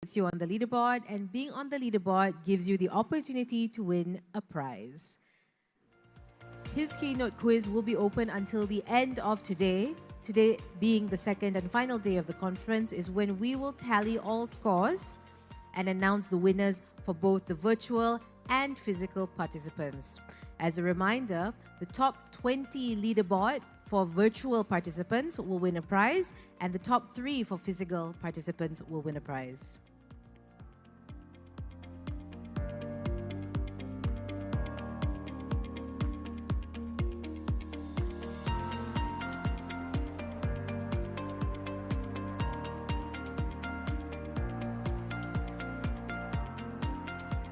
puts you on the leaderboard, and being on the leaderboard gives you the opportunity to win a prize. His keynote quiz will be open until the end of today. Today being the second and final day of the conference is when we will tally all scores and announce the winners for both the virtual and physical participants. As a reminder, the top 20 leaderboard for virtual participants will win a prize, and the top 3 for physical participants will win a prize.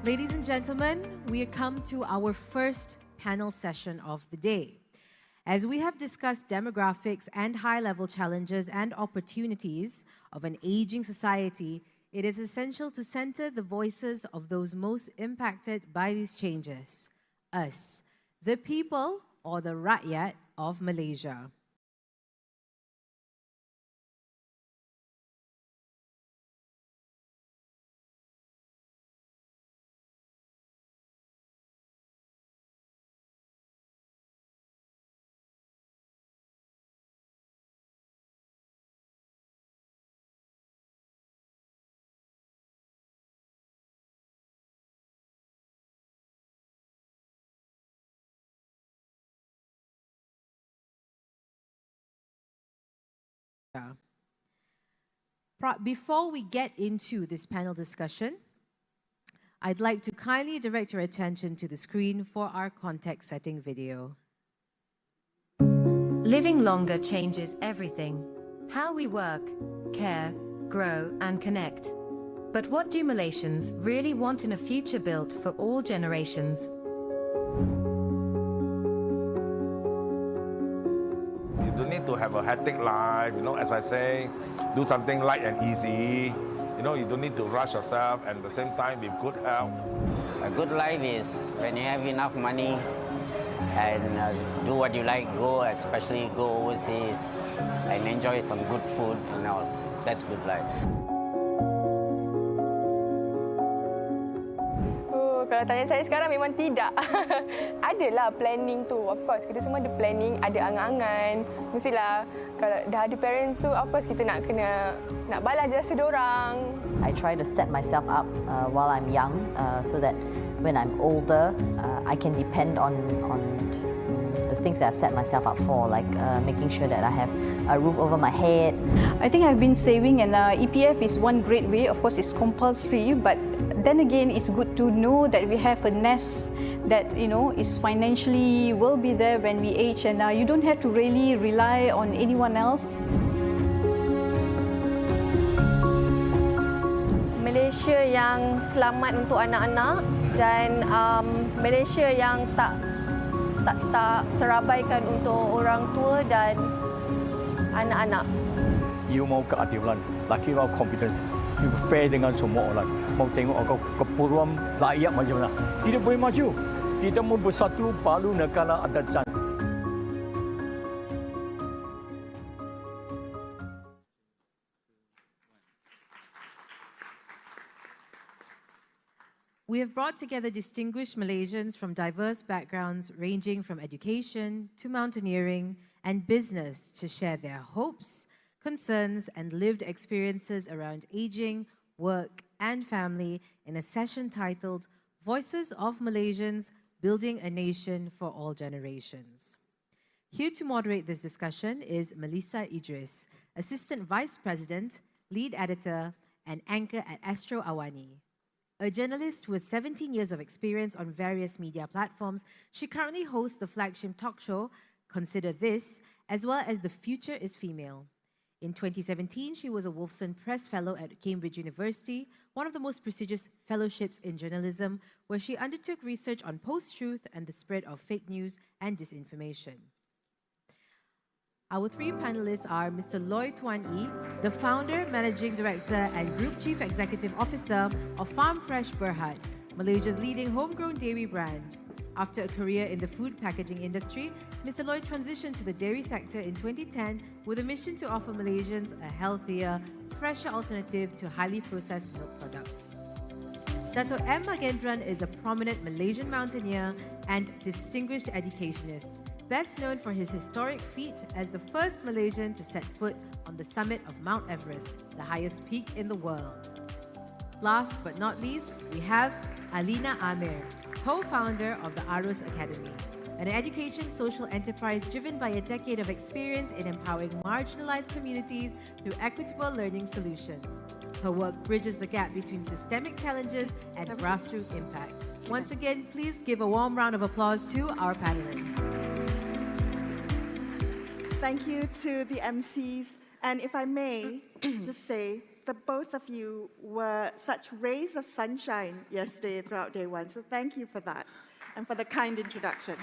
Ladies and gentlemen, we have come to our first panel session of the day. As we have discussed demographics and high-level challenges and opportunities of an aging society, it is essential to center the voices of those most impacted by these changes, us, the people or the rakyat of Malaysia. Before we get into this panel discussion, I'd like to kindly direct your attention to the screen for our context-setting video. Living longer changes everything. How we work, care, grow, and connect. But what do Malaysians really want in a future built for all generations? You don't need to have a hectic life, as I say, do something light and easy. You don't need to rush yourself, and at the same time with good health. A good life is when you have enough money and do what you like, especially go overseas and enjoy some good food and all. That's good life. Kalau tanya saya sekarang memang tidak. Adalah planning tu. Of course, kita semua ada planning, ada angan-angan. Mestilah kalau dah ada parents tu, of course kita nak balas jasa diorang. I try to set myself up while I'm young so that when I'm older, I can depend on the things that I've set myself up for, like making sure that I have a roof over my head. I think I've been saving, and EPF is one great way. Of course, it's compulsory, but then again, it's good to know that we have a nest that is financially will be there when we age, and you don't have to really rely on anyone else. Malaysia yang selamat untuk anak-anak dan Malaysia yang tak terabaikan untuk orang tua dan anak-anak. You mau keadilan, lagi mau confidence. You fair dengan semua orang. Mau tengok keperluan rakyat macam mana. Kita boleh maju. Kita mau bersatu, baru negara ada chance. We have brought together distinguished Malaysians from diverse backgrounds ranging from education to mountaineering and business to share their hopes, concerns, and lived experiences around aging, work, and family in a session titled Voices of Malaysians Building a Nation for All Generations. Here to moderate this discussion is Melissa Idris, Assistant Vice President, Lead Editor, and Anchor at Astro Awani. A journalist with 17 years of experience on various media platforms, she currently hosts the flagship talk show, Consider This, as well as The Future is Female. In 2017, she was a Wolfson Press Fellow at Cambridge University, one of the most prestigious fellowships in journalism, where she undertook research on post-truth and the spread of fake news and disinformation. Our 3 panelists are Mr. Loy Tuan Yee, the founder, managing director, and group chief executive officer of Farm Fresh Berhad, Malaysia's leading homegrown dairy brand. After a career in the food packaging industry, Mr. Lloyd transitioned to the dairy sector in 2010 with a mission to offer Malaysians a healthier, fresher alternative to highly processed milk products. Dato' M. Magendran is a prominent Malaysian mountaineer and distinguished educationist, best known for his historic feat as the first Malaysian to set foot on the summit of Mount Everest, the highest peak in the world. Last but not least, we have Alina Amir, co-founder of the Arus Academy, an education social enterprise driven by a decade of experience in empowering marginalized communities through equitable learning solutions. Her work bridges the gap between systemic challenges and grassroots impact. Once again, please give a warm round of applause to our panelists. Thank you to the MCs. And if I may just say that both of you were such rays of sunshine yesterday throughout day one. So thank you for that and for the kind introduction.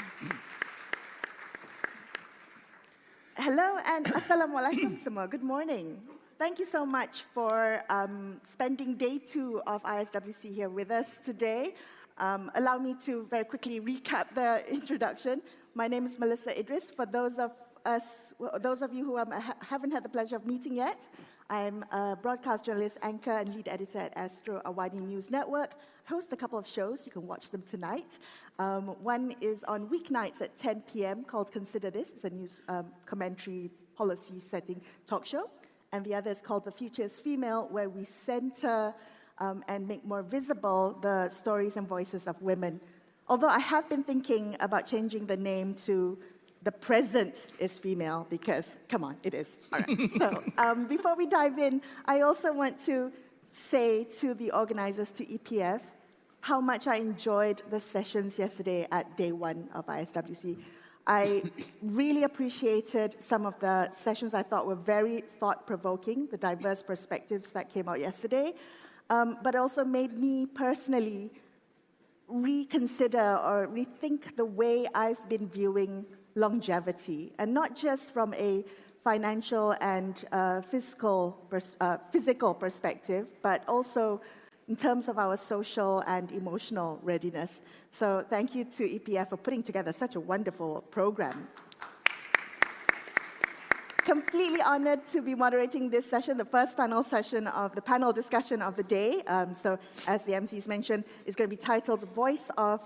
Hello and assalamualaikum semua. Good morning. Thank you so much for spending day 2 of ISWC here with us today. Allow me to very quickly recap the introduction. My name is Melissa Idris. For those of you who haven't had the pleasure of meeting yet, I'm a broadcast journalist, anchor, and lead editor at Astro Awani News Network. I host a couple of shows. You can watch them tonight. One is on weeknights at 10 p.m. called Consider This. It's a news commentary policy setting talk show. And the other is called The Future is Female, where we center and make more visible the stories and voices of women. Although I have been thinking about changing the name to The Present is Female, because, come on, it is. All right. So before we dive in, I also want to say to the organizers, to EPF, how much I enjoyed the sessions yesterday at day 1 of ISWC. I really appreciated some of the sessions I thought were very thought-provoking, the diverse perspectives that came out yesterday, but also made me personally reconsider or rethink the way I've been viewing longevity, and not just from a financial and physical perspective, but also in terms of our social and emotional readiness. So thank you to EPF for putting together such a wonderful program. Completely honored to be moderating this session, the first panel session of the panel discussion of the day. So as the MCs mentioned, it's going to be titled The Voice of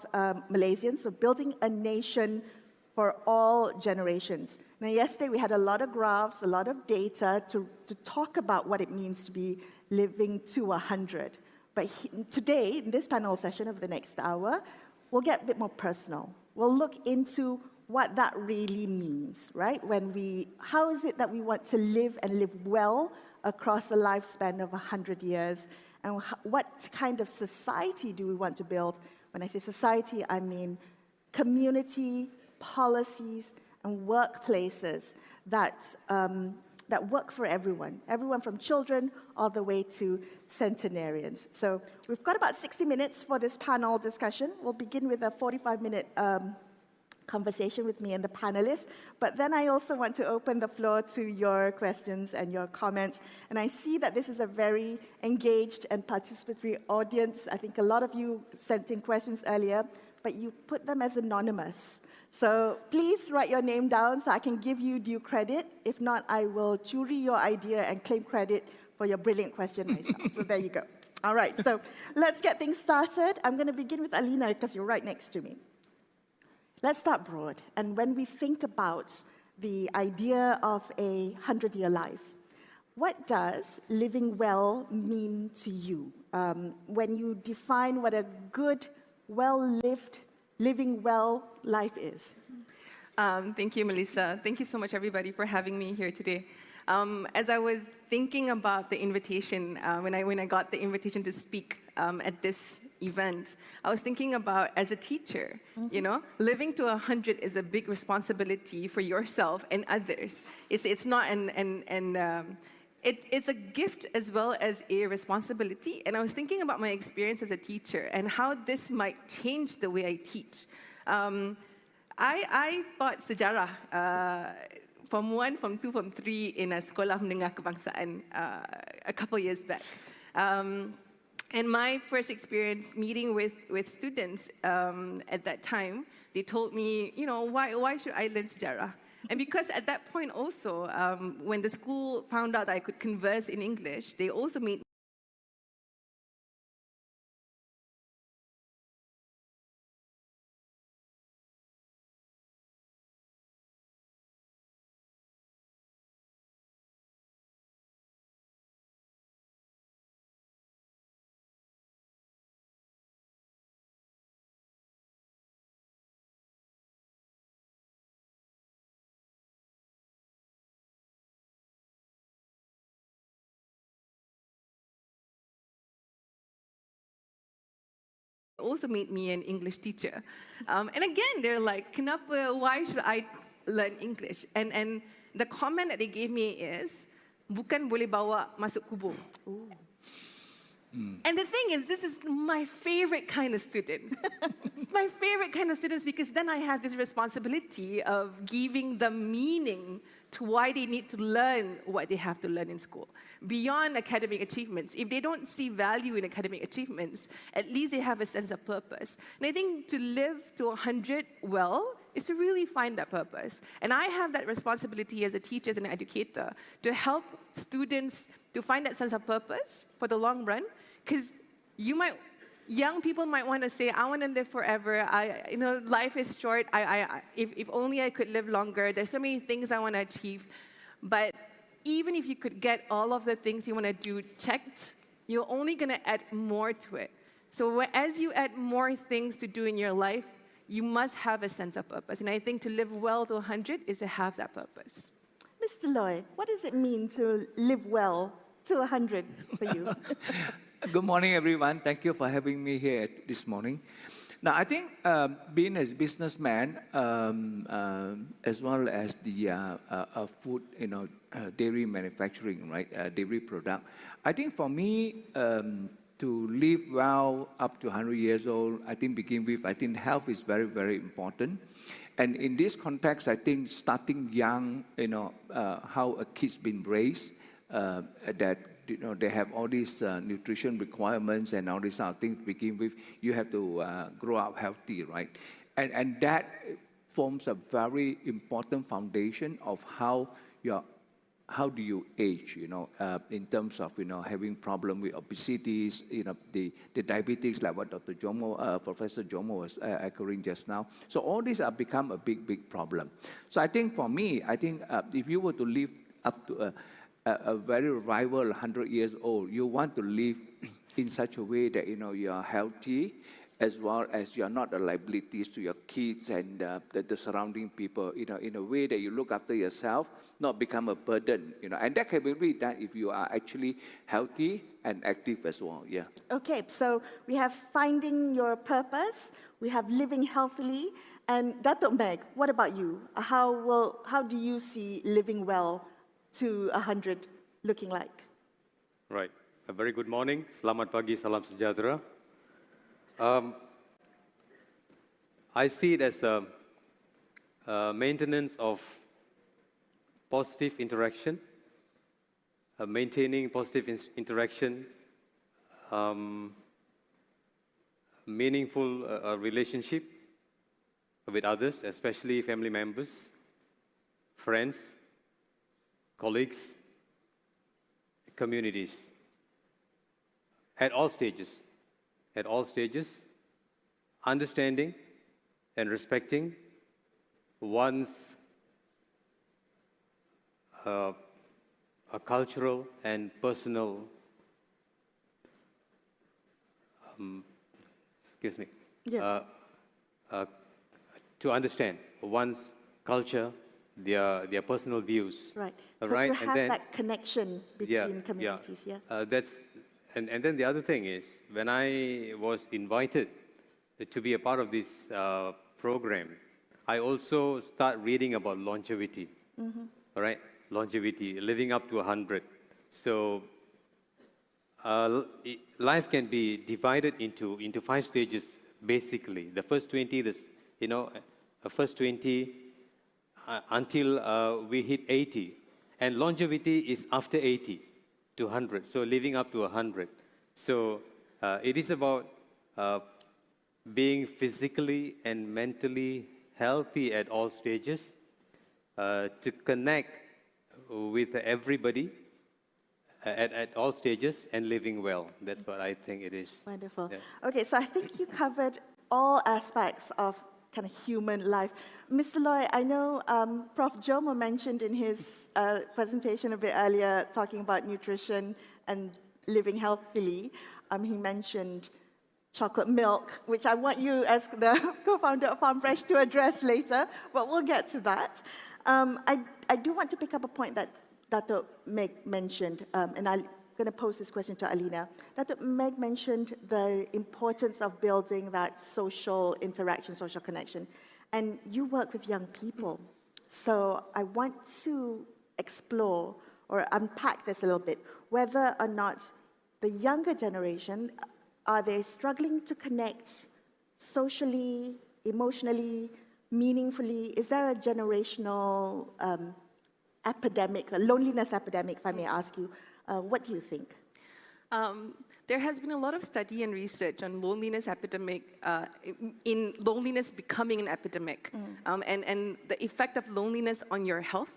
Malaysians, so Building a Nation for All Generations. Now, yesterday we had a lot of graphs, a lot of data to talk about what it means to be living to 100. But today, in this panel session of the next hour, we'll get a bit more personal. We'll look into what that really means, right? How is it that we want to live and live well across a lifespan of 100 years? And what kind of society do we want to build? When I say society, I mean community, policies, and workplaces that work for everyone from children all the way to centenarians. So we've got about 60 minutes for this panel discussion. We'll begin with a 45-minute conversation with me and the panelists, but then I also want to open the floor to your questions and your comments. And I see that this is a very engaged and participatory audience. I think a lot of you sent in questions earlier, but you put them as anonymous. So please write your name down so I can give you due credit. If not, I will churi your idea and claim credit for your brilliant question myself. So there you go. All right, so let's get things started. I'm going to begin with Alina because you're right next to me. Let's start broad. And when we think about the idea of a 100-year life, what does living well mean to you? When you define what a good, well-lived, living well life is? Thank you, Melissa. Thank you so much, everybody, for having me here today. As I was thinking about the invitation, when I got the invitation to speak at this event, I was thinking about, as a teacher, you know, living to 100 is a big responsibility for yourself and others. It's not it's a gift as well as a responsibility. And I was thinking about my experience as a teacher and how this might change the way I teach. I taught sejarah Form 1, Form 2, Form 3 in a sekolah menengah kebangsaan a couple years back. And my first experience meeting with students at that time, they told me, you know, why should I learn sejarah? And because at that point also, when the school found out that I could converse in English, they also made also made me an English teacher. And again, they're like, kenapa, why should I learn English? And the comment that they gave me is, bukan boleh bawa masuk kubur. And the thing is, this is my favorite kind of students. My favorite kind of students, because then I have this responsibility of giving them meaning to why they need to learn what they have to learn in school. Beyond academic achievements, if they don't see value in academic achievements, at least they have a sense of purpose. And I think to live to 100 well is to really find that purpose. And I have that responsibility as a teacher, as an educator, to help students to find that sense of purpose for the long run, because young people might want to say, I want to live forever. Life is short. If only I could live longer. There's so many things I want to achieve. But even if you could get all of the things you want to do checked, you're only going to add more to it. So as you add more things to do in your life, you must have a sense of purpose. And I think to live well to 100 is to have that purpose. Mr. Loy, what does it mean to live well to 100 for you? Good morning, everyone. Thank you for having me here this morning. Now, I think being a businessman, as well as the food, dairy manufacturing, right, dairy product, I think for me, to live well up to 100 years old, I think health is very, very important. And in this context, I think starting young, how a kid's been raised, that they have all these nutrition requirements and all these other things to begin with. You have to grow up healthy, right? And that forms a very important foundation of how do you age, in terms of, having problem with obesity, the diabetes, like what Dr. Jomo, Professor Jomo was echoing just now. So all these have become a big, big problem. So I think for me, if you were to live up to a very rival 100 years old, you want to live in such a way that, you are healthy, as well as you are not a liability to your kids and the surrounding people, in a way that you look after yourself, not become a burden, and that can be really done if you are actually healthy and active as well, yeah. Okay, so we have finding your purpose, we have living healthily, and Dato' Meg, what about you? How do you see living well to 100 looking like? Right, a very good morning, selamat pagi, salam sejahtera. I see it as a maintenance of positive interaction, maintaining positive interaction, meaningful relationship with others, especially family members, friends, colleagues, communities, at all stages, understanding and respecting one's a cultural and personal, to understand one's culture, their personal views. Right. Right. To have that connection between communities. And then the other thing is, when I was invited to be a part of this program, I also start reading about longevity. All right, longevity, living up to 100. So life can be divided into 5 stages, basically. The first 20, until we hit 80. And longevity is after 80 to 100, so living up to 100. So It is about being physically and mentally healthy at all stages, to connect with everybody at all stages and living well. That's what I think it is. Wonderful. Yeah. Okay, so I think you covered all aspects of kind of human life. Mr. Loy, I know Prof. Jomo mentioned in his presentation a bit earlier, talking about nutrition and living healthily. He mentioned chocolate milk, which I want you as the co-founder of Farm Fresh to address later, but we'll get to that. I do want to pick up a point that Dato' Meg mentioned, and I'm going to pose this question to Alina. Dato' Meg mentioned the importance of building that social interaction, social connection, and you work with young people. So I want to explore or unpack this a little bit, whether or not the younger generation, are they struggling to connect socially, emotionally, meaningfully? Is there a generational epidemic, a loneliness epidemic, if I may ask you? What do you think? There has been a lot of study and research on loneliness epidemic, in loneliness becoming an epidemic, and the effect of loneliness on your health.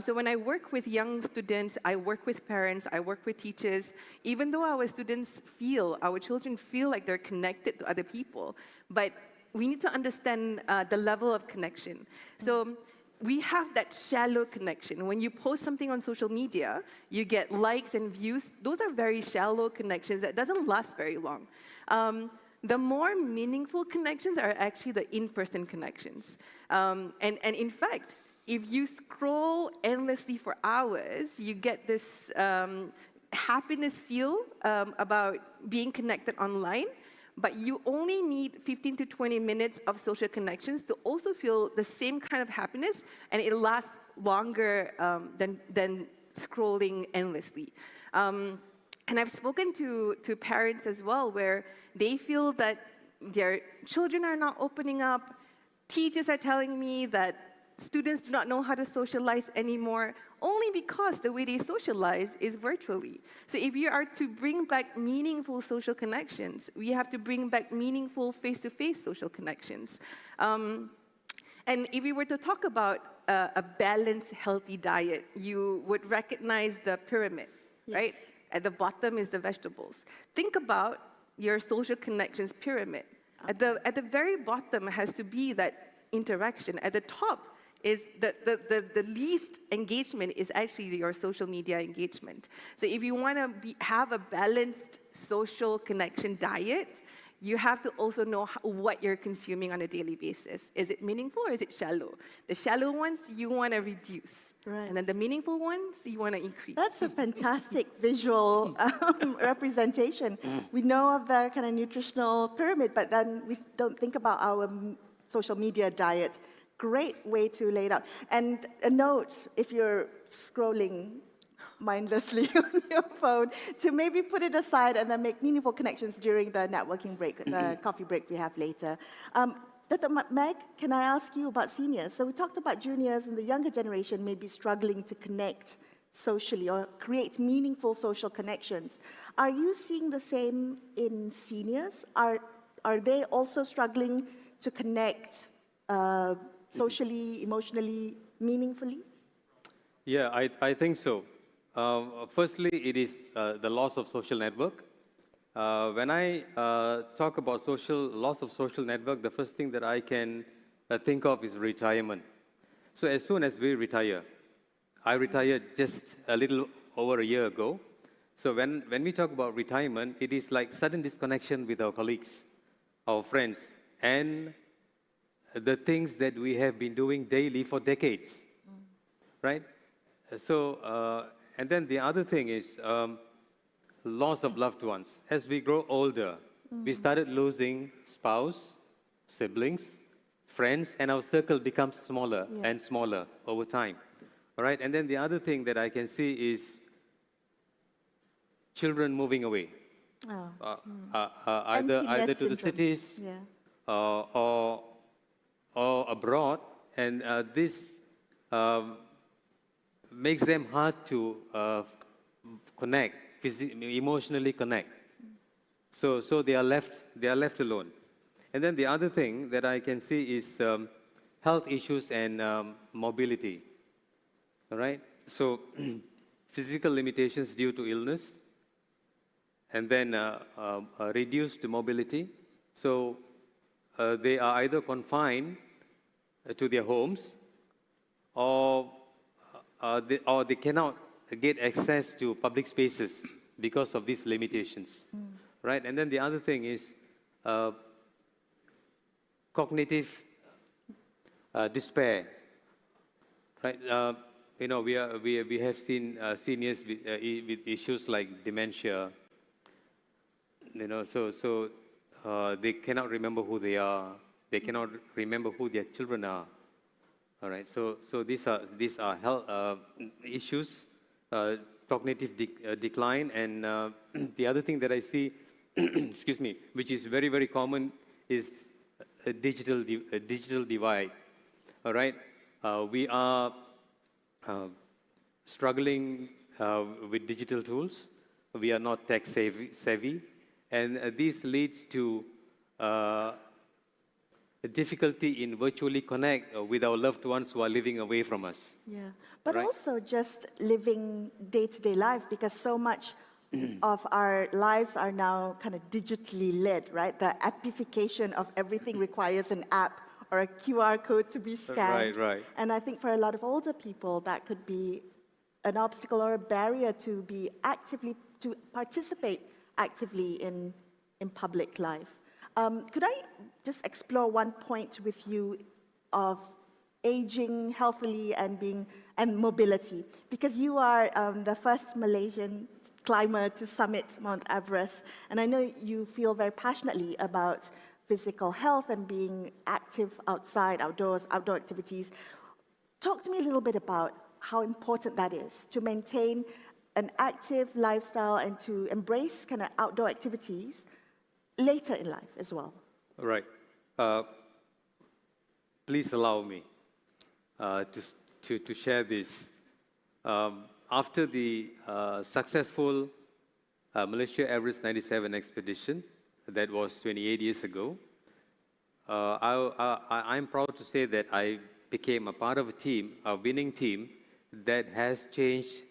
So when I work with young students, I work with parents, I work with teachers, even though our children feel like they're connected to other people, but we need to understand the level of connection. So we have that shallow connection. When you post something on social media, you get likes and views. Those are very shallow connections that doesn't last very long. The more meaningful connections are actually the in-person connections. And in fact, if you scroll endlessly for hours, you get this happiness feel about being connected online, but you only need 15 to 20 minutes of social connections to also feel the same kind of happiness, and it lasts longer than scrolling endlessly. And I've spoken to parents as well, where they feel that their children are not opening up. Teachers are telling me that students do not know how to socialize anymore, only because the way they socialize is virtually. So if you are to bring back meaningful social connections, we have to bring back meaningful face-to-face social connections. And if we were to talk about a balanced, healthy diet, you would recognize the pyramid, right? At the bottom is the vegetables. Think about your social connections pyramid. At the very bottom has to be that interaction. At the top is the least engagement is actually your social media engagement. So if you want to have a balanced social connection diet, you have to also know what you're consuming on a daily basis. Is it meaningful or is it shallow? The shallow ones you want to reduce, right. And then the meaningful ones you want to increase. That's a fantastic visual representation. We know of the kind of nutritional pyramid, but then we don't think about our social media diet. Great way to lay it out. And a note, if you're scrolling mindlessly on your phone, to maybe put it aside and then make meaningful connections during the networking break, the coffee break we have later. Dr. Meg, can I ask you about seniors? So we talked about juniors and the younger generation may be struggling to connect socially or create meaningful social connections. Are you seeing the same in seniors? Are they also struggling to connect socially, emotionally, meaningfully? Yeah, I think so. Firstly, it is the loss of social network. When I talk about loss of social network, the first thing that I can think of is retirement. So as soon as we retire, I retired just a little over a year ago. So when we talk about retirement, it is like sudden disconnection with our colleagues, our friends, and the things that we have been doing daily for decades, right? So, and then the other thing is loss of loved ones. As we grow older, we started losing spouse, siblings, friends, and our circle becomes smaller and smaller over time, all right? And then the other thing that I can see is children moving away, either to the cities or abroad, and this makes them hard to connect, emotionally connect. So they are left alone. And then the other thing that I can see is health issues and mobility. All right? So physical limitations due to illness, and then reduced mobility. So they are either confined to their homes, or they cannot get access to public spaces because of these limitations, right? And then the other thing is cognitive despair, right? You know, we have seen seniors with issues like dementia. You know, so they cannot remember who they are. They cannot remember who their children are. All right. So these are health issues, cognitive decline, and the other thing that I see, excuse me, which is very, very common, is a digital divide. All right. We are struggling with digital tools. We are not tech savvy, and this leads to a difficulty in virtually connect with our loved ones who are living away from us. Yeah, but Right. also just living day-to-day life, because so much of our lives are now kind of digitally led, right? The appification of everything requires an app or a QR code to be scanned. Right. And I think for a lot of older people, that could be an obstacle or a barrier to participate actively in public life. Could I just explore one point with you of aging healthily and mobility? Because you are the first Malaysian climber to summit Mount Everest, and I know you feel very passionately about physical health and being active outside, outdoors, outdoor activities. Talk to me a little bit about how important that is to maintain an active lifestyle and to embrace kind of outdoor activities later in life as well. Right. Please allow me to share this. After the successful Malaysia Everest 97 expedition, that was 28 years ago, I'm proud to say that I became a part of a winning team that has changed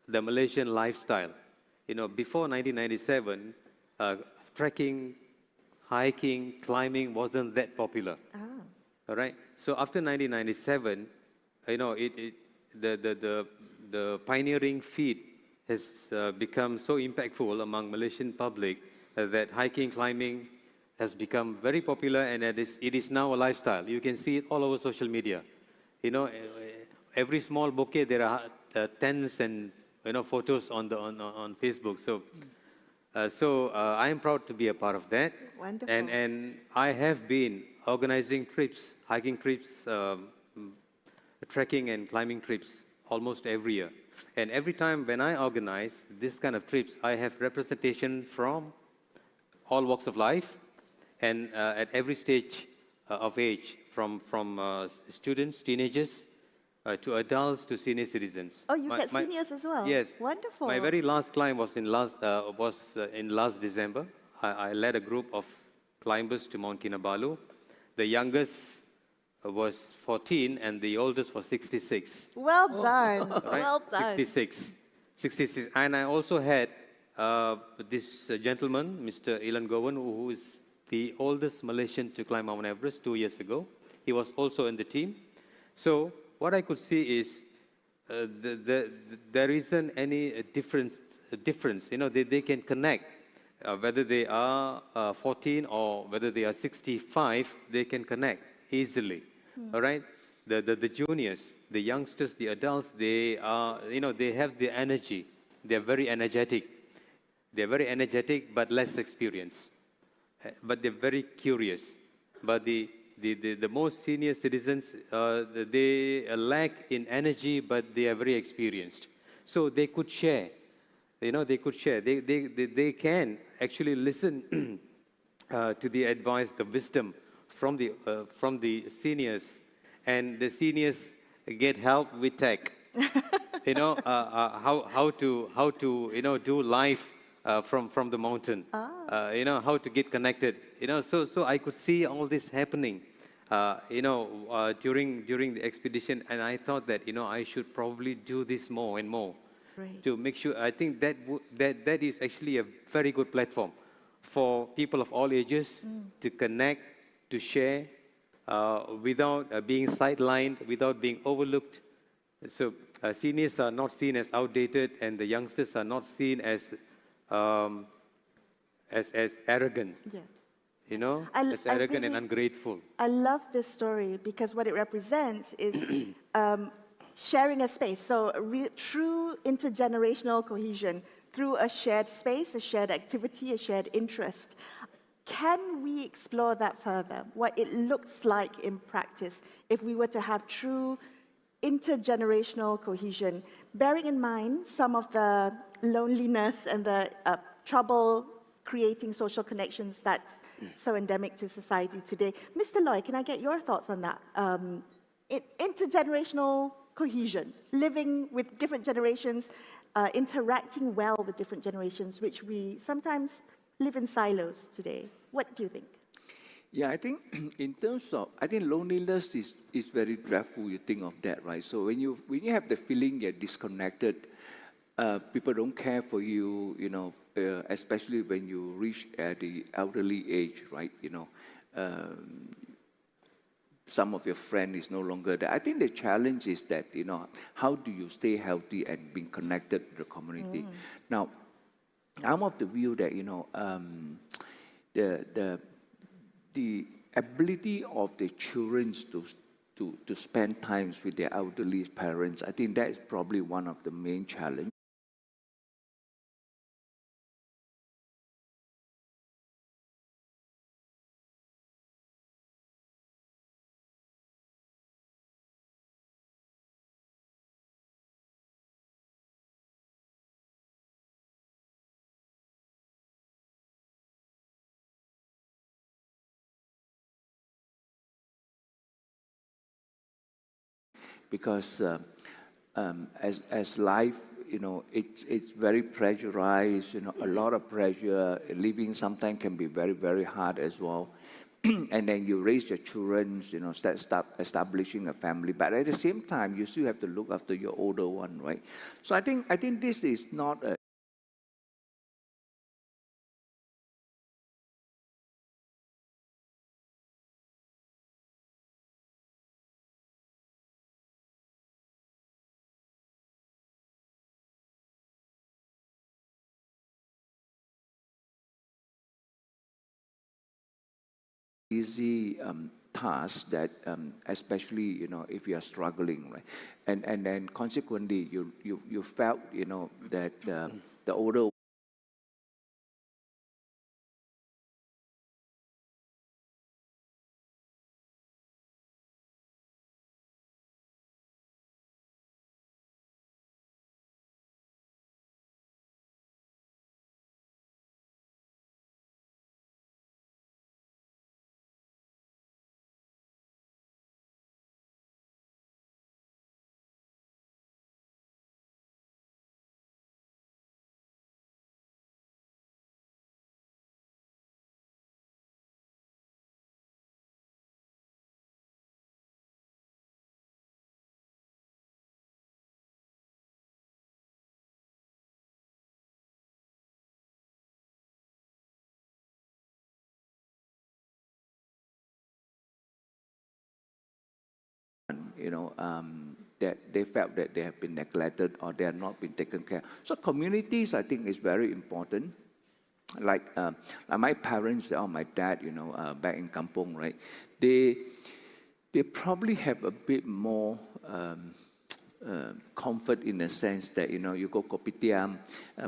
the Malaysian lifestyle. You know, before 1997, trekking, hiking, climbing wasn't that popular. All right. So after 1997, you know, the pioneering feat has become so impactful among Malaysian public that hiking, climbing has become very popular, and it is now a lifestyle. You can see it all over social media. You know, every small bouquet there are tens and photos on Facebook. So I am proud to be a part of that. Wonderful. And I have been organizing trips, hiking trips, trekking and climbing trips almost every year. And every time when I organize this kind of trips, I have representation from all walks of life and at every stage of age, from students, teenagers, to adults, to senior citizens. Oh, you get seniors as well? Yes. Wonderful. My very last climb was in last December. I led a group of climbers to Mount Kinabalu. The youngest was 14 and the oldest was 66. Well done. Right? Well done. 66. And I also had this gentleman, Mr. Ilan Gowan, who is the oldest Malaysian to climb Mount Everest 2 years ago. He was also in the team. So what I could see is there isn't any difference. You know, they can connect. Whether they are 14 or whether they are 65, they can connect easily. All right? The juniors, the youngsters, the adults, they are, they have the energy. They're very energetic. They're very energetic but less experienced. But they're very curious. But the most senior citizens, they lack in energy, but they are very experienced. So they could share. They could share. They can actually listen to the advice, the wisdom from the seniors, and the seniors get help with tech. How to do life from the mountain. How to get connected. So I could see all this happening. During the expedition, and I thought that I should probably do this more and more to make sure. I think that is actually a very good platform for people of all ages to connect, to share, without being sidelined, without being overlooked. So seniors are not seen as outdated, and the youngsters are not seen as arrogant. Yeah. As arrogant and ungrateful. I love this story because what it represents is sharing a space. So true intergenerational cohesion through a shared space, a shared activity, a shared interest. Can we explore that further? What it looks like in practice if we were to have true intergenerational cohesion, bearing in mind some of the loneliness and the trouble creating social connections that's so endemic to society today. Mr. Loy, can I get your thoughts on that? Intergenerational cohesion, living with different generations, interacting well with different generations, which we sometimes live in silos today. What do you think? Yeah, I think in terms of, I think loneliness is very dreadful. You think of that, right? So when you have the feeling you're disconnected, people don't care for you, especially when you reach at the elderly age, right? Some of your friend is no longer there. I think the challenge is that, how do you stay healthy and being connected to the community? Now, I'm of the view that, the ability of the children to spend time with their elderly parents, I think that is probably one of the main challenges. Because as life, it's very pressurized, a lot of pressure. Living sometimes can be very, very hard as well. And then you raise your children, start establishing a family. But at the same time, you still have to look after your older one, right? So I think this is not a easy task that, especially if you are struggling, right, and then consequently you felt that the older that they felt that they have been neglected or they have not been taken care. So communities, I think, is very important. Like my parents or my dad, back in Kampong, right? They probably have a bit more comfort in the sense that, you go kopitiam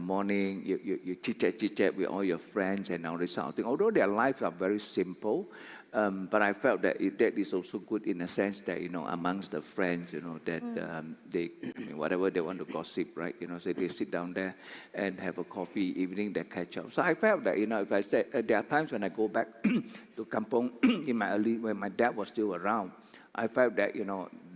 morning, you chit-chat with all your friends and all this sort of thing. Although their lives are very simple, but I felt that that is also good in the sense that, amongst the friends, that they, whatever they want to gossip, right? So they sit down there and have a coffee, evening they catch up. So I felt that, if I said, there are times when I go back to Kampong when my dad was still around, I felt that,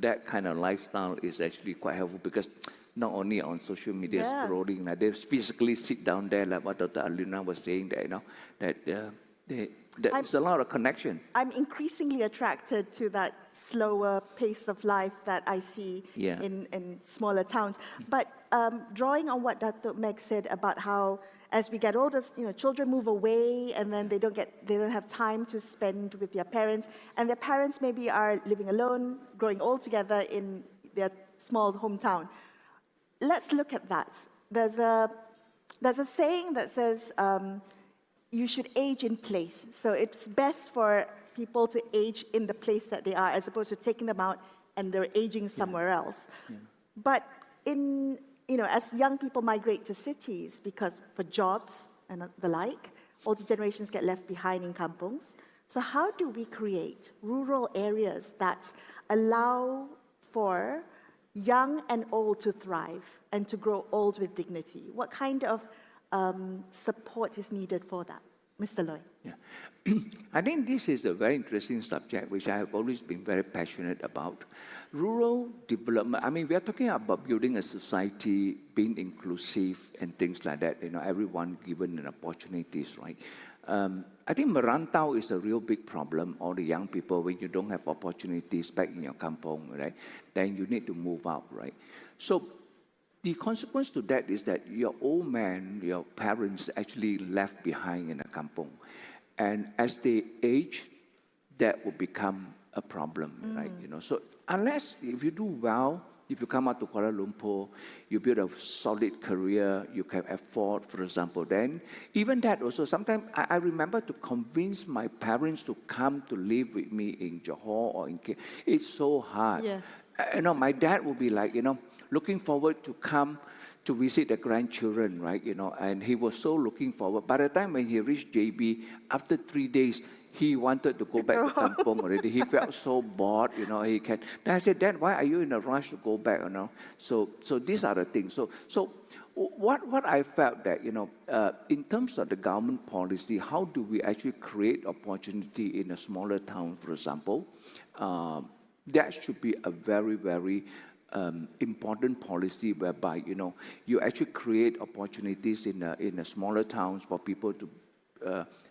that kind of lifestyle is actually quite helpful because not only on social media Yeah. scrolling. Like they physically sit down there, like what Dr. Alina was saying, that there's a lot of connection. I'm increasingly attracted to that slower pace of life that I see Yeah. in smaller towns. But drawing on what Dr. Meg said about how as we get older, children move away and then they don't have time to spend with their parents, and their parents maybe are living alone, growing old together in their small hometown. Let's look at that. There's a saying that says, you should age in place. So it's best for people to age in the place that they are, as opposed to taking them out and they're aging somewhere else. Yeah. But as young people migrate to cities for jobs and the like, older generations get left behind in kampungs. So how do we create rural areas that allow for young and old to thrive and to grow old with dignity? What kind of support is needed for that? Mr. Loy. Yeah. I think this is a very interesting subject, which I have always been very passionate about. Rural development, I mean, we are talking about building a society, being inclusive and things like that, everyone given an opportunities, right? I think merantau is a real big problem. All the young people, when you don't have opportunities back in your kampong, right? Then you need to move out, right? So the consequence to that is that your old man, your parents actually left behind in a kampong. And as they age, that will become a problem, right? So unless, if you do well, if you come out to Kuala Lumpur, you build a solid career, you can afford, for example, then even that also, sometimes I remember to convince my parents to come to live with me in Johor or in K. It's so hard. Yeah. My dad will be like, looking forward to come to visit the grandchildren, right? And he was so looking forward. By the time when he reached JB, after 3 days, he wanted to go back to kampong already. He felt so bored, Then I said, Dad, why are you in a rush to go back, So these are the things. So what I felt that, in terms of the government policy, how do we actually create opportunity in a smaller town, for example? That should be a very, very important policy whereby, you actually create opportunities in a smaller towns for people to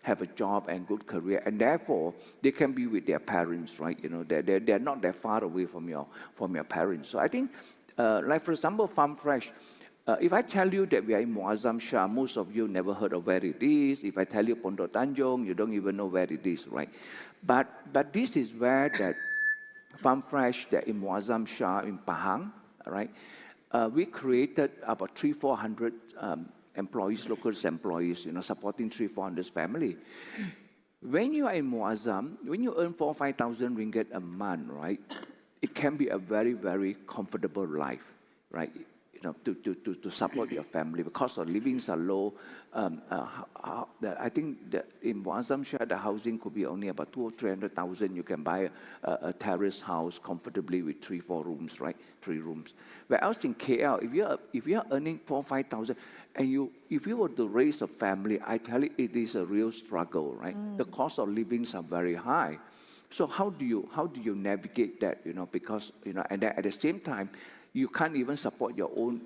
have a job and good career, and therefore they can be with their parents, right? They're not that far away from your parents. So I think, like for example, Farm Fresh. If I tell you that we are in Muazzam Shah, most of you never heard of where it is. If I tell you Pondok Tanjung, you don't even know where it is, right? But this is where that Farm Fresh, that in Muazzam Shah in Pahang, right? We created about 300-400 employees, local employees, supporting 300-400 family. When you are in Muazzam, when you earn 4,000-5,000 ringgit a month, right? It can be a very, very comfortable life, right? To support your family. The cost of livings are low. I think that in Muazzam Shah, the housing could be only about 200,000 or 300,000. You can buy a terrace house comfortably with 3-4 rooms, right? 3 rooms. Whereas in KL, if you're earning 4,000 or 5,000, and if you were to raise a family, I tell you, it is a real struggle, right? The cost of livings are very high. So how do you navigate that? Because and then at the same time, you can't even support your own,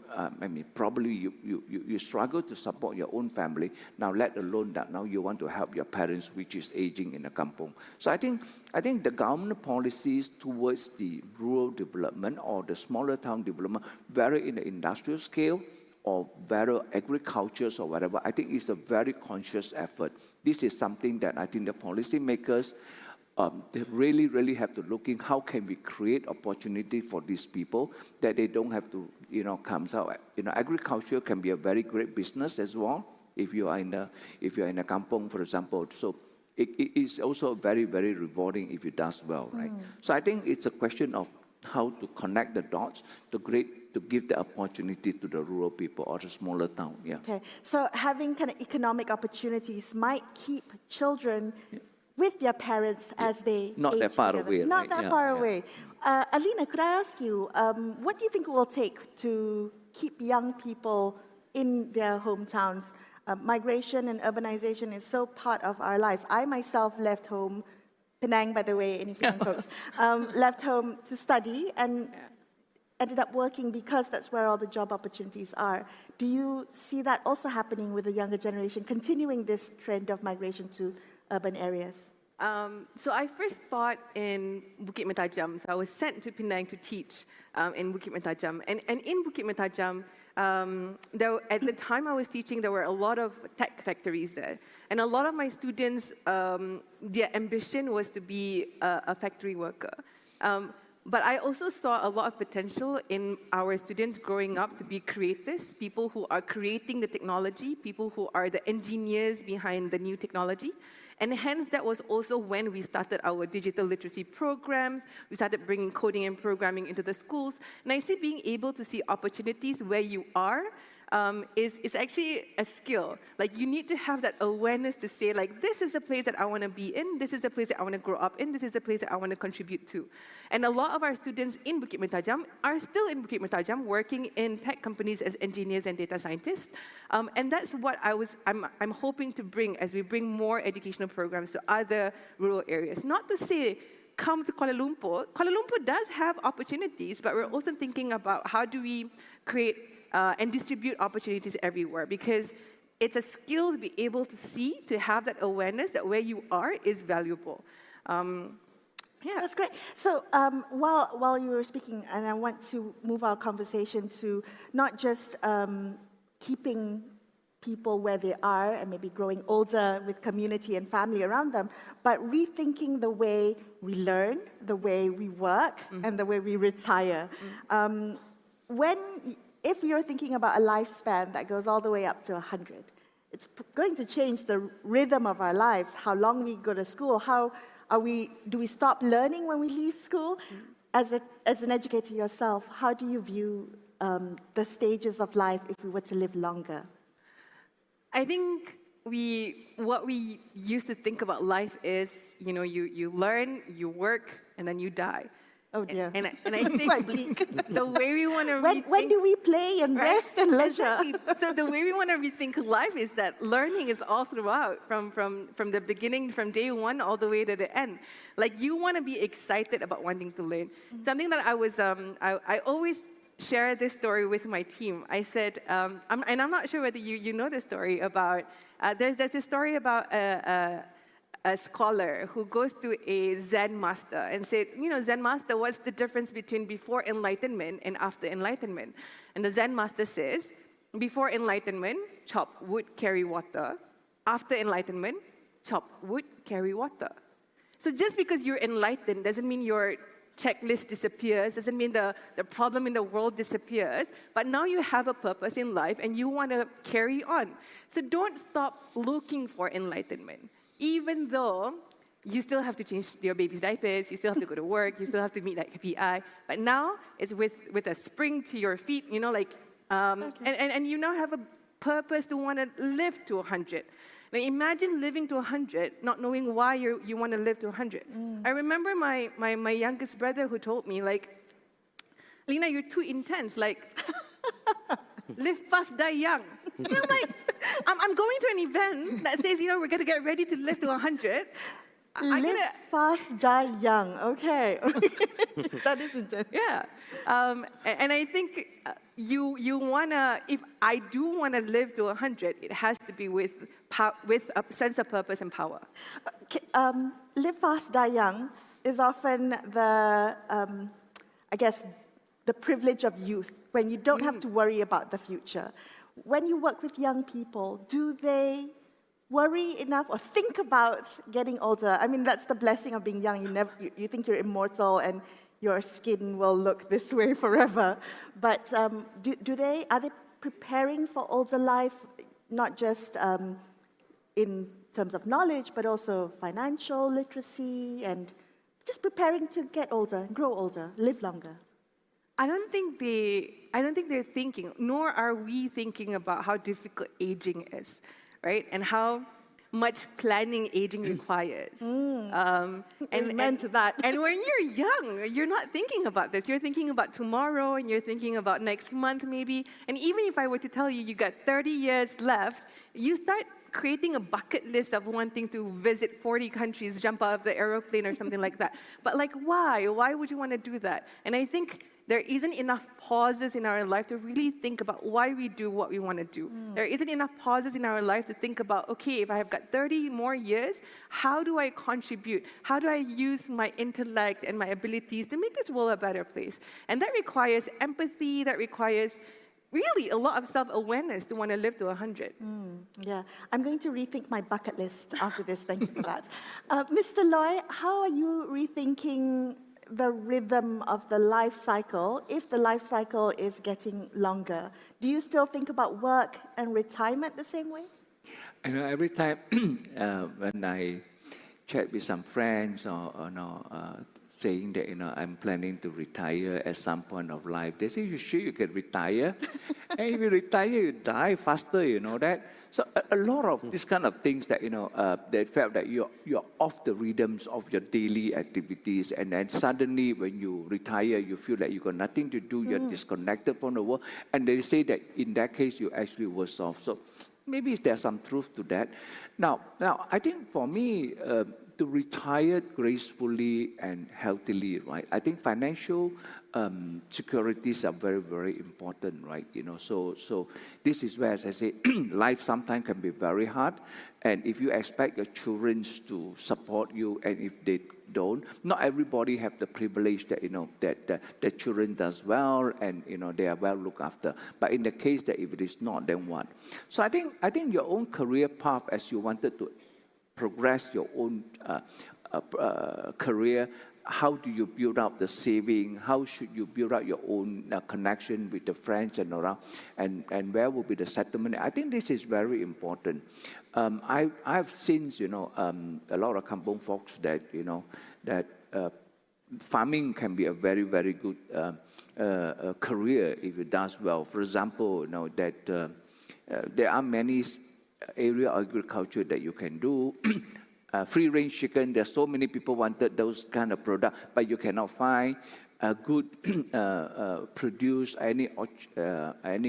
probably you struggle to support your own family. Now, let alone that now you want to help your parents, which is aging in a kampong. So I think the government policies towards the rural development or the smaller town development, whether in the industrial scale or whether agriculture or whatever, I think it's a very conscious effort. This is something that I think the policymakers, they really, really have to look in how can we create opportunity for these people that they don't have to, come out. Agriculture can be a very great business as well if you are in a kampong, for example. So it is also very, very rewarding if it does well, right? So I think it's a question of how to connect the dots to give the opportunity to the rural people or the smaller town. Yeah. Okay. So having kind of economic opportunities might keep children with their parents as they not age that far together. away. Not right? that far away. Alina, could I ask you, what do you think it will take to keep young people in their hometowns? Migration and urbanization is so part of our lives. I myself left home, Penang, by the way, any Penang folks, left home to study, and ended up working because that's where all the job opportunities are. Do you see that also happening with the younger generation, continuing this trend of migration to urban areas? So I first taught in Bukit Mentajam. So I was sent to Penang to teach in Bukit Mentajam. And in Bukit Mentajam, at the time I was teaching, there were a lot of tech factories there. And a lot of my students, their ambition was to be a factory worker. But I also saw a lot of potential in our students growing up to be creators, people who are creating the technology, people who are the engineers behind the new technology. And hence, that was also when we started our digital literacy programs. We started bringing coding and programming into the schools. And I see being able to see opportunities where you are is actually a skill. Like, you need to have that awareness to say, like, this is a place that I want to be in, this is a place that I want to grow up in, this is a place that I want to contribute to. And a lot of our students in Bukit Mentajam are still in Bukit Mentajam working in tech companies as engineers and data scientists. And that's what I'm hoping to bring as we bring more educational programs to other rural areas. Not to say, come to Kuala Lumpur. Kuala Lumpur does have opportunities, but we're also thinking about how do we create and distribute opportunities everywhere, because it's a skill to be able to see, to have that awareness that where you are is valuable. Yeah, that's great. So while you were speaking, and I want to move our conversation to not just keeping people where they are and maybe growing older with community and family around them, but rethinking the way we learn, the way we work, and the way we retire. If you're thinking about a lifespan that goes all the way up to 100, it's going to change the rhythm of our lives, how long we go to school, do we stop learning when we leave school? As an educator yourself, how do you view the stages of life if we were to live longer? I think what we used to think about life is, you learn, you work, and then you die. Oh dear. And I think the way we want to when do we play and rest and leisure? Exactly. So the way we want to rethink life is that learning is all throughout, from the beginning, from day one all the way to the end. Like, you want to be excited about wanting to learn. Something that I always share this story with my team. I said, and I'm not sure whether you know this story about, there's this story about a scholar who goes to a Zen master and said, Zen master, what's the difference between before enlightenment and after enlightenment? And the Zen master says, before enlightenment, chop wood, carry water. After enlightenment, chop wood, carry water. So just because you're enlightened doesn't mean your checklist disappears, doesn't mean the problem in the world disappears, but now you have a purpose in life and you want to carry on. So don't stop looking for enlightenment. Even though you still have to change your baby's diapers, you still have to go to work, you still have to meet that KPI, but now it's with a spring to your feet, and you now have a purpose to want to live to 100. Now imagine living to 100, not knowing why you want to live to 100. I remember my youngest brother who told me, Lina, you're too intense, live fast, die young. And I'm like, I'm going to an event that says, we're going to get ready to live to 100. Live fast, die young. Okay. That is intense. Yeah. And I think you want to, if I do want to live to 100, it has to be with a sense of purpose and power. Live fast, die young is often the privilege of youth, when you don't have to worry about the future. When you work with young people, do they worry enough or think about getting older? I mean, that's the blessing of being young. You think you're immortal and your skin will look this way forever. But are they preparing for older life, not just in terms of knowledge, but also financial literacy and just preparing to get older, grow older, live longer? I don't think they're thinking, nor are we thinking about how difficult aging is, right? And how much planning aging requires. Amen to that. And when you're young, you're not thinking about this. You're thinking about tomorrow, and you're thinking about next month maybe. And even if I were to tell you you got 30 years left, you start creating a bucket list of wanting to visit 40 countries, jump out of the aeroplane or something like that. But why? Why would you want to do that? And I think there isn't enough pauses in our life to really think about why we do what we want to do. There isn't enough pauses in our life to think about, okay, if I have got 30 more years, how do I contribute? How do I use my intellect and my abilities to make this world a better place? And that requires empathy, that requires really a lot of self-awareness to want to live to 100. Yeah, I'm going to rethink my bucket list after this. Thank you for that. Mr. Loy, how are you rethinking the rhythm of the life cycle if the life cycle is getting longer? Do you still think about work and retirement the same way? I know every time when I chat with some friends or saying that I'm planning to retire at some point of life, they say, "You sure you can retire?" And if you retire, you die faster. You know that. So a lot of these kind of things that they felt that you're off the rhythms of your daily activities, and then suddenly when you retire, you feel that you got nothing to do. You're disconnected from the world, and they say that in that case you actually worse off. So maybe there's some truth to that. Now I think for me, to retire gracefully and healthily, right? I think financial securities are very, very important, right? So this is where, as I say, life sometimes can be very hard, and if you expect your children to support you, and if they don't, not everybody have the privilege that that their children does well and they are well looked after. But in the case that if it is not, then what? So I think your own career path, as you wanted to progress your own career, how do you build up the saving? How should you build up your own connection with the friends and around? And where will be the settlement? I think this is very important. I've seen a lot of kampung folks that that farming can be a very, very good career if it does well. For example, that there are many area of agriculture that you can do. Free-range chicken, there's so many people wanted those kind of product, but you cannot find a good produce any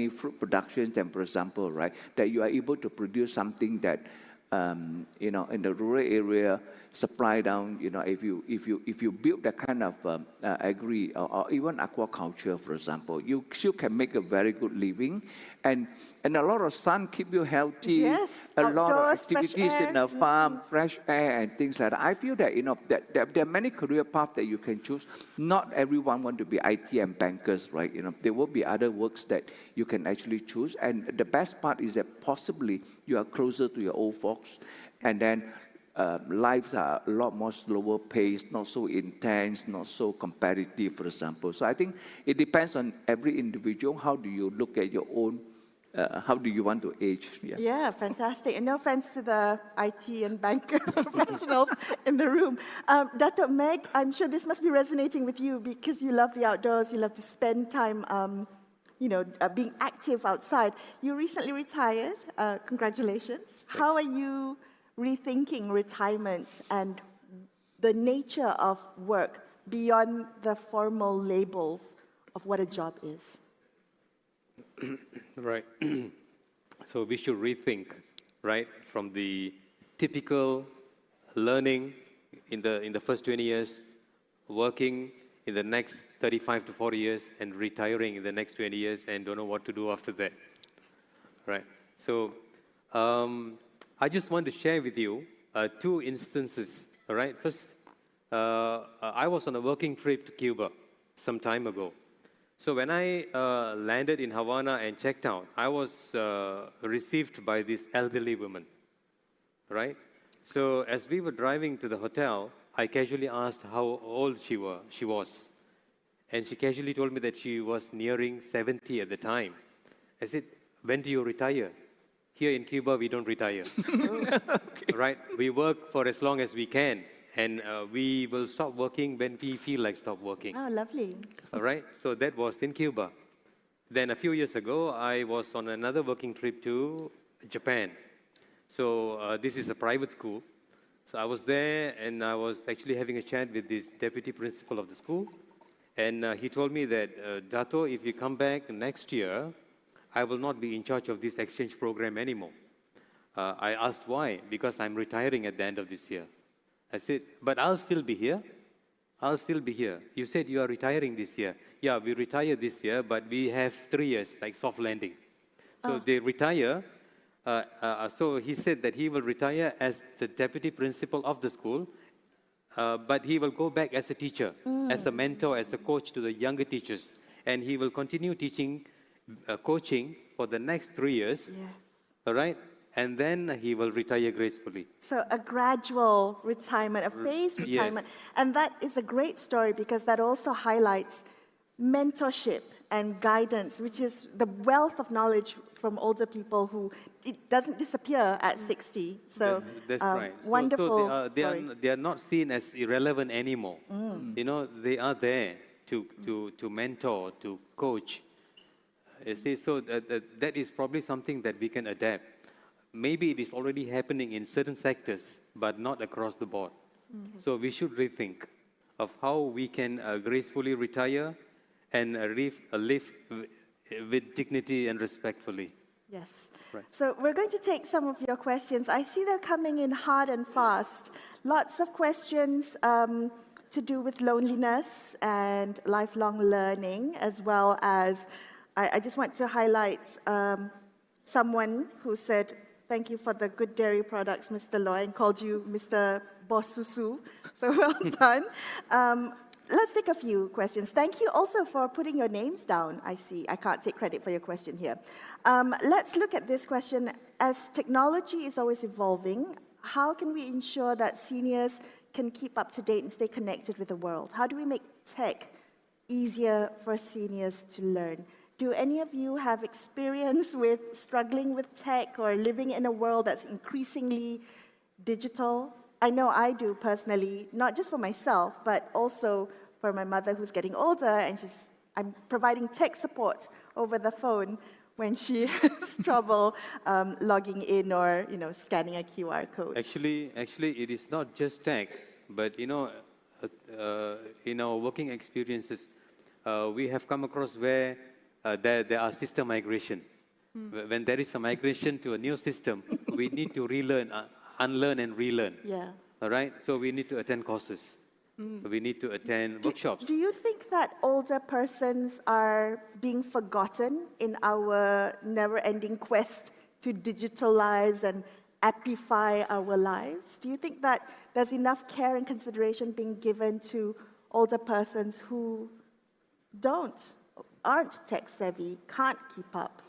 fruit productions. And for example, right, that you are able to produce something that in the rural area, supply down. If you build that kind of agri or even aquaculture, for example, you still can make a very good living, and a lot of sun keep you healthy. Yes, a lot of outdoors, activities in the farm, fresh air and things like that. I feel that that there are many career paths that you can choose. Not everyone want to be IT and bankers, right? There will be other works that you can actually choose, and the best part is that possibly you are closer to your old folks, and then lives are a lot more slower paced, not so intense, not so competitive, for example. So I think it depends on every individual. How do you look at your own, how do you want to age? Yeah, fantastic. And no offense to the IT and bank professionals in the room. Dato' Meg, I'm sure this must be resonating with you because you love the outdoors, you love to spend time being active outside. You recently retired. Congratulations. How are you rethinking retirement and the nature of work beyond the formal labels of what a job is? Right. So we should rethink, right, from the typical learning in the first 20 years, working in the next 35 to 40 years, and retiring in the next 20 years and don't know what to do after that. Right. So I just want to share with you two instances. All right. First, I was on a working trip to Cuba some time ago. So when I landed in Havana and checked out, I was received by this elderly woman, right? So as we were driving to the hotel, I casually asked how old she was. And she casually told me that she was nearing 70 at the time. I said, when do you retire? Here in Cuba, we don't retire, right? We work for as long as we can. And we will stop working when we feel like stop working. Oh, lovely. All right, so that was in Cuba. Then a few years ago, I was on another working trip to Japan. So this is a private school. So I was there, and I was actually having a chat with this deputy principal of the school. And he told me that, Dato', if you come back next year, I will not be in charge of this exchange program anymore. I asked why, because I'm retiring at the end of this year. I said, but I'll still be here. I'll still be here. You said you are retiring this year. Yeah, we retire this year, but we have 3 years, like soft landing. So they retire. So he said that he will retire as the deputy principal of the school, but he will go back as a teacher, as a mentor, as a coach to the younger teachers. And he will continue teaching, coaching for the next 3 years. Yes. All right? And then he will retire gracefully. So a gradual retirement, a phased Yes. retirement. And that is a great story because that also highlights mentorship and guidance, which is the wealth of knowledge from older people who it doesn't disappear at 60. So That's right. wonderful So story. they are not seen as irrelevant anymore. You know, they are there to mentor, to coach. You see, so that is probably something that we can adapt. Maybe it is already happening in certain sectors, but not across the board. So we should rethink of how we can gracefully retire and live with dignity and respectfully. Yes. Right. So we're going to take some of your questions. I see they're coming in hard and fast. Lots of questions to do with loneliness and lifelong learning, as well as I just want to highlight someone who said, "Thank you for the good dairy products, Mr. Loy," and called you Mr. Boss Susu. So well done. Let's take a few questions. Thank you also for putting your names down. I see. I can't take credit for your question here. Let's look at this question. As technology is always evolving, how can we ensure that seniors can keep up to date and stay connected with the world? How do we make tech easier for seniors to learn? Do any of you have experience with struggling with tech or living in a world that's increasingly digital? I know I do personally, not just for myself, but also for my mother who's getting older, and I'm providing tech support over the phone when she has trouble logging in or scanning a QR code. Actually, it is not just tech, but in our working experiences, we have come across where there are system migration. When there is a migration to a new system, we need to relearn, unlearn and relearn. Yeah. All right? So we need to attend courses. We need to attend workshops. Do you think that older persons are being forgotten in our never-ending quest to digitalize and appify our lives? Do you think that there's enough care and consideration being given to older persons who aren't tech-savvy, can't keep up?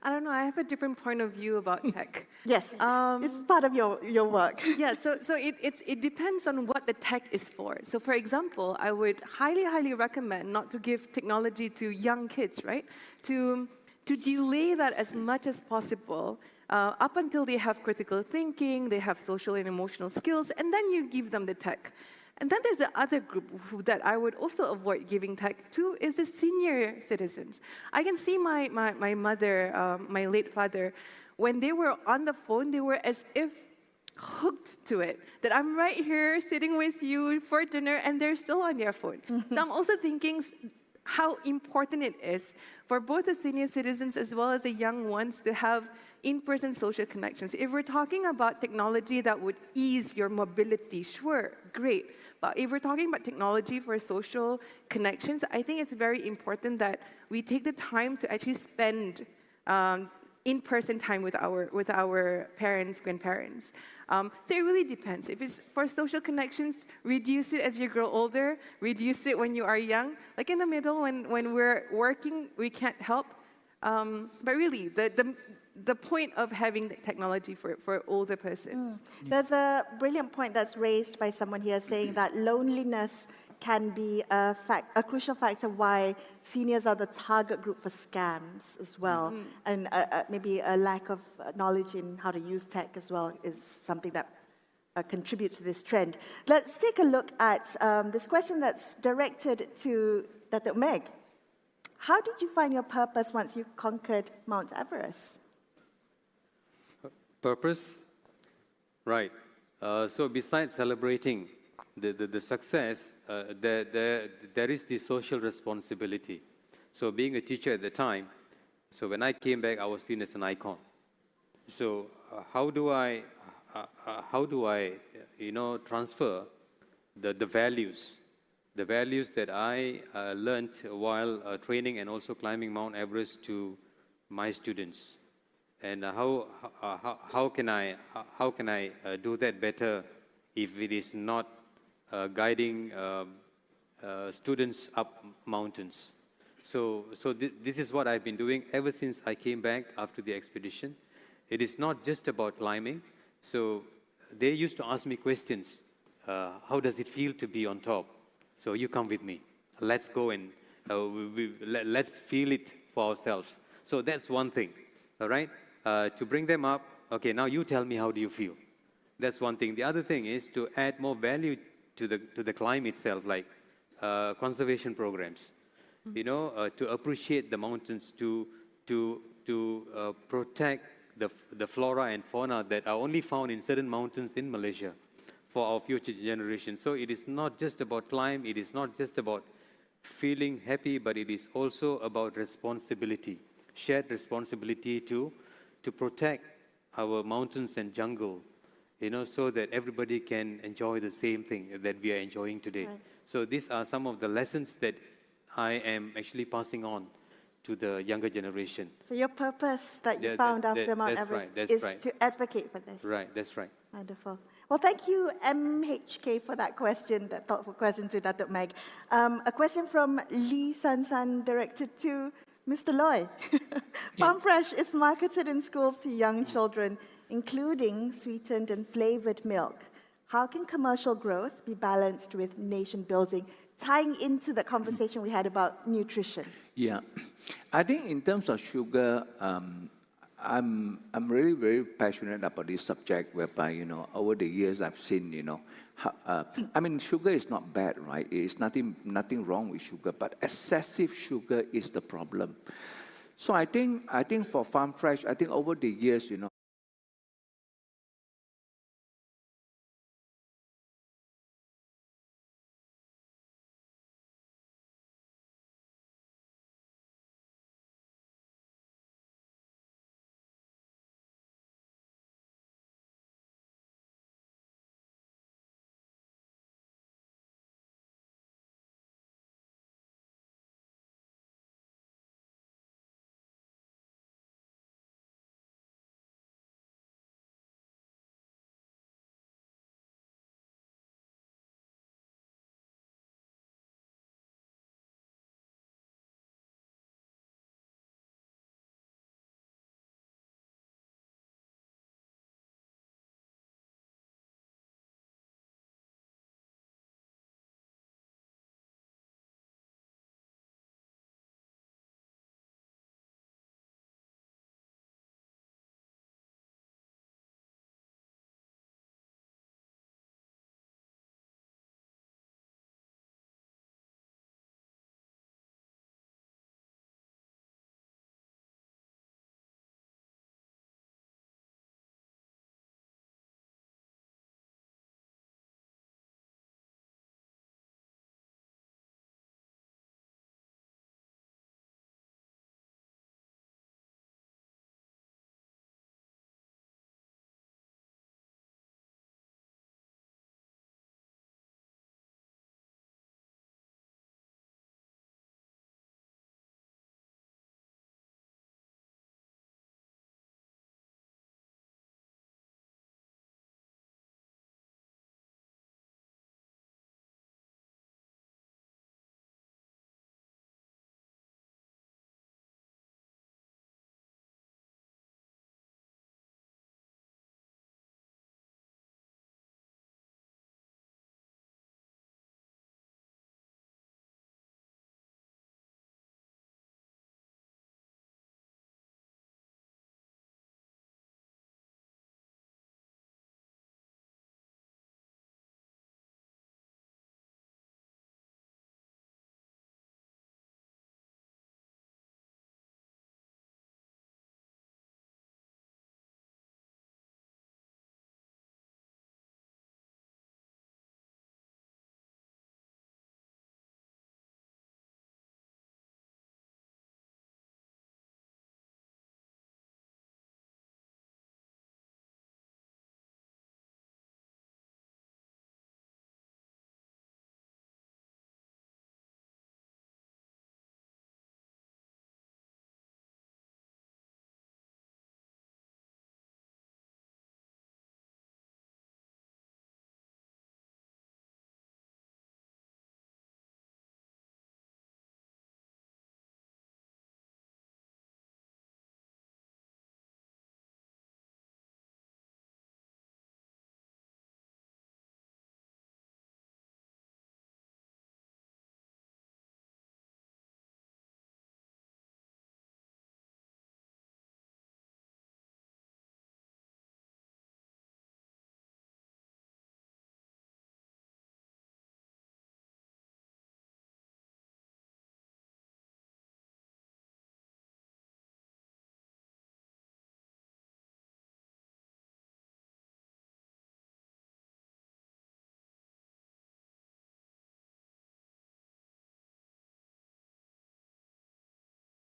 I don't know. I have a different point of view about tech. Yes, it's part of your work. Yeah, so it depends on what the tech is for. So for example, I would highly recommend not to give technology to young kids, right? To delay that as much as possible up until they have critical thinking, they have social and emotional skills, and then you give them the tech. And then there's the other group that I would also avoid giving tech to is the senior citizens. I can see my mother, my late father, when they were on the phone, they were as if hooked to it. That I'm right here sitting with you for dinner and they're still on their phone. So I'm also thinking how important it is for both the senior citizens as well as the young ones to have in-person social connections. If we're talking about technology that would ease your mobility, sure, great. But if we're talking about technology for social connections, I think it's very important that we take the time to actually spend in-person time with our parents, grandparents. So it really depends. If it's for social connections, reduce it as you grow older, reduce it when you are young. Like in the middle, when we're working, we can't help. But really, the point of having technology for older persons. There's a brilliant point that's raised by someone here saying that loneliness can be a crucial factor why seniors are the target group for scams as well. And maybe a lack of knowledge in how to use tech as well is something that contributes to this trend. Let's take a look at this question that's directed to Datuk Meg. How did you find your purpose once you conquered Mount Everest? Purpose? Right. So besides celebrating the success, there is the social responsibility. So being a teacher at the time, so when I came back, I was seen as an icon. So how do I transfer the values the values that I learned while training and also climbing Mount Everest to my students. And how can I do that better if it is not guiding students up mountains? So this is what I've been doing ever since I came back after the expedition. It is not just about climbing. So they used to ask me questions. How does it feel to be on top? So you come with me. Let's go and let's feel it for ourselves. So that's one thing, all right? To bring them up, okay, now you tell me how do you feel. That's one thing. The other thing is to add more value to the climb itself, like conservation programs. You know, to appreciate the mountains, to protect the flora and fauna that are only found in certain mountains in Malaysia for our future generations. So it is not just about climb, it is not just about feeling happy, but it is also about responsibility, shared responsibility to protect our mountains and jungle, you know, so that everybody can enjoy the same thing that we are enjoying today. Right. So these are some of the lessons that I am actually passing on to the younger generation. So your purpose that you Yeah, found that- after Mount that's Everest right, that's is right. to advocate for this. Right, that's right. Wonderful. Well, thank you, MHK, for that question, that thoughtful question to Datuk Meg. A question from Lee San San directed to Mr. Loy. Farm Fresh is marketed in schools to young children, including sweetened and flavored milk. How can commercial growth be balanced with nation building, tying into the conversation we had about nutrition? Yeah, I think in terms of sugar, I'm really very passionate about this subject. Whereby, you know, over the years I've seen, you know, I mean, sugar is not bad, right? It's nothing wrong with sugar, but excessive sugar is the problem. So I think for Farm Fresh, I think over the years, you know,